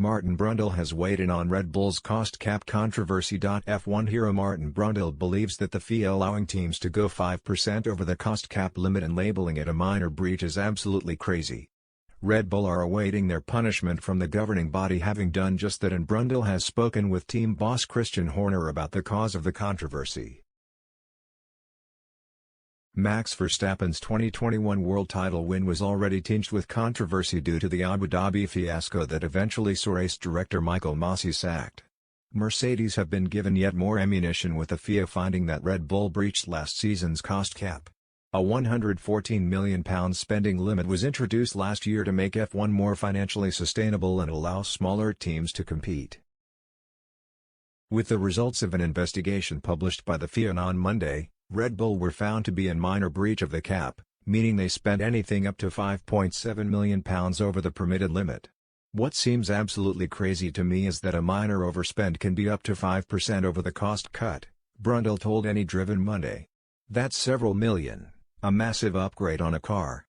Martin Brundle has weighed in on Red Bull's cost cap controversy. F1 hero Martin Brundle believes that the FIA allowing teams to go 5% over the cost cap limit and labeling it a minor breach is absolutely crazy. Red Bull are awaiting their punishment from the governing body, having done just that, and Brundle has spoken with team boss Christian Horner about the cause of the controversy. Max Verstappen's 2021 world title win was already tinged with controversy due to the Abu Dhabi fiasco that eventually saw race director Michael Masi sacked. Mercedes have been given yet more ammunition, with the FIA finding that Red Bull breached last season's cost cap. A £114 million spending limit was introduced last year to make F1 more financially sustainable and allow smaller teams to compete. With the results of an investigation published by the FIA on Monday, Red Bull were found to be in minor breach of the cap, meaning they spent anything up to £5.7 million over the permitted limit. What seems absolutely crazy to me is that a minor overspend can be up to 5% over the cost cut, Brundle told Any Driven Monday. That's several million, a massive upgrade on a car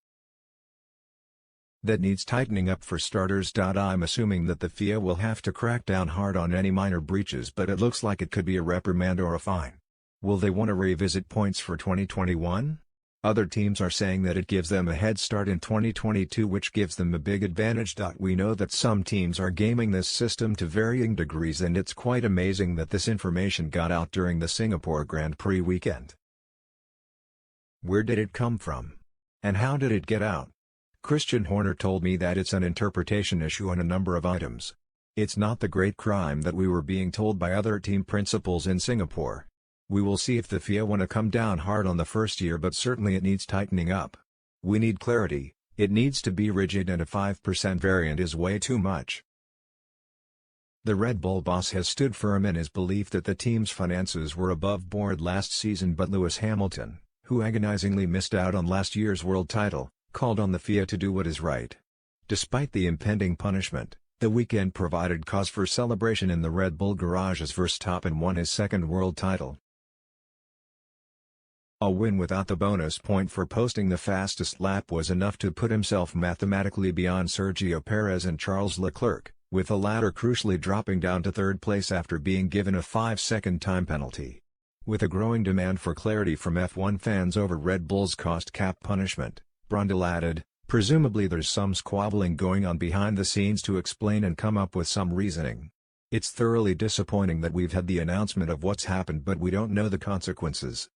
that needs tightening up for starters. I'm assuming that the FIA will have to crack down hard on any minor breaches, but it looks like it could be a reprimand or a fine. Will they want to revisit points for 2021? Other teams are saying that it gives them a head start in 2022, which gives them a big advantage. We know that some teams are gaming this system to varying degrees, and it's quite amazing that this information got out during the Singapore Grand Prix weekend. Where did it come from? And how did it get out? Christian Horner told me that it's an interpretation issue on a number of items. It's not the great crime that we were being told by other team principals in Singapore. We will see if the FIA want to come down hard on the first year, but certainly it needs tightening up. We need clarity, it needs to be rigid, and a 5% variant is way too much. The Red Bull boss has stood firm in his belief that the team's finances were above board last season, but Lewis Hamilton, who agonizingly missed out on last year's world title, called on the FIA to do what is right. Despite the impending punishment, the weekend provided cause for celebration in the Red Bull garage as Verstappen won his second world title. A win without the bonus point for posting the fastest lap was enough to put himself mathematically beyond Sergio Perez and Charles Leclerc, with the latter crucially dropping down to third place after being given a 5-second time penalty. With a growing demand for clarity from F1 fans over Red Bull's cost cap punishment, Brundle added, "Presumably there's some squabbling going on behind the scenes to explain and come up with some reasoning. It's thoroughly disappointing that we've had the announcement of what's happened, but we don't know the consequences.